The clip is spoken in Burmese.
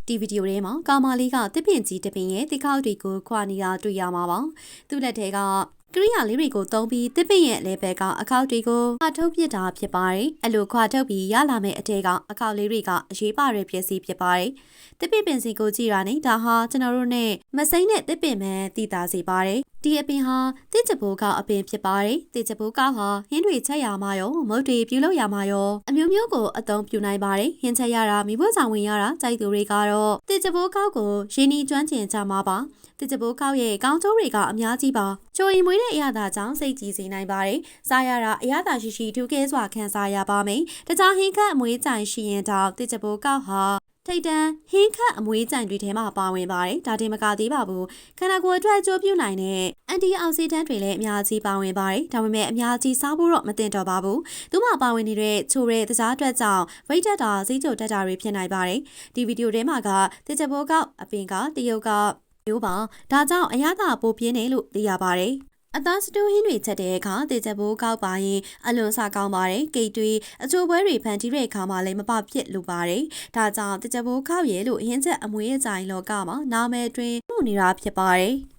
ဒီဗီဒီယိုထဲမှာကာမာလီကတစ်ပင်ကြီးတစ်ပင်ရဲ့တိခောက်တွေကိုခွာနေတာတွေ့ရမှာပါသူ့လက်ထဲကကရိယာလေးတွေကိုသုံးပြီးတစ်ပင်ရဲ့အလဲဘက်ကအခောက်တွေကိုခွာထုတ်ပစ်တာဖြစ်ပါတယ်။အဲ့လိုခွာထုတ်ပြီးရလာမယ့်အထက်ကအခောက်လေးတွေကအရေးပါတဲ့ပစ္စည်းဖြစ်ပါတယ်။တစ်ပင်ပင်စီကိုကြည့်ရနေဒါဟာကျွန်တော်တို့နဲ့မစိမ့်တဲ့တစ်ပင်မှန်တည်တာစေပါတယ်။ဒီအပင်ဟာတစ်ချပိုးကအပင်ဖြစ်ပါတယ်။တစ်ချပိုးကဟာဟင်းတွေချက်ရမှာရောမုတ်တွေပြုလုပ်ရမှာရောအမျိုးမျိုးကိုအသုံးပြုနိုင်ပါတယ်။ဟင်းချက်ရတာမိဖို့ဆောင်ဝင်ရတာကြိုက်သူတွေကတော့တစ်ချပိုးကောက်ကိုရင်းနှီးကျွမ်းကျင်ကြမှာပါ။တစ်ချပိုးကောက်ရဲ့ကောင်းကျိုးတွေကအများကြီးပါ။ချိုရင်မွေးတဲ့အရာသာကြောင့်စိတ်ကြည်စေနိုင်ပါတယ်။စားရတာအရာသာရှိရှိထူးကဲစွာခံစားရပါမယ်။တခြားဟင်းခတ်အမွေးကြိုင်ရှိရင်တော့တစ်ချပိုးကောက်ဟာထိတ်တန်းဟင်းခတ်အမွေးကြိုင်တွေထဲမှာပါဝင်ပါတယ်။ဒါတင်မကသေးပါဘူး။ခန္ဓာကိုယ်အတွက်အကျိုးပြုနိုင်တဲ့အန်တီအောက်ဆီဒန့်တွေလည်းအများကြီးပါဝင်ပါတယ်။ဒါပေမဲ့အများကြီးစားဖို့တော့မသင့်တော်ပါဘူး။သူမှပါဝင်နေတဲ့ချိုတဲ့တစားအတွက်ကြောင့်ဝိတ်တက်တာဈေးကြိုတက်တာတွေဖြစ်နိုင်ပါတယ်။ဒီဗီဒီယိုထဲမှာကတစ်ချက်ပိုးကအပင်ကတရုတ်ကမျိုးပါ။ဒါကြောင့်အရသာပိုပြင်းတယ်လို့သိရပါတယ်။အသားစတူးဟင်းတွေချက်တဲ့အခါတေချက်ဘိုးကောက်ပါရင်အလွန်ဆကောင်းပါတယ်ဂိတ်တွေအချိုပွဲတွေဖန်တီးတဲ့အခါမှာလည်းမပဖြစ်လိုပါတယ်ဒါကြောင့်တေချက်ဘိုးကောက်ရဲလို့ဟင်းချက်အမွေးအကြိုင်လောကမှာနာမည်တွင်မှုနေတာဖြစ်ပါတယ်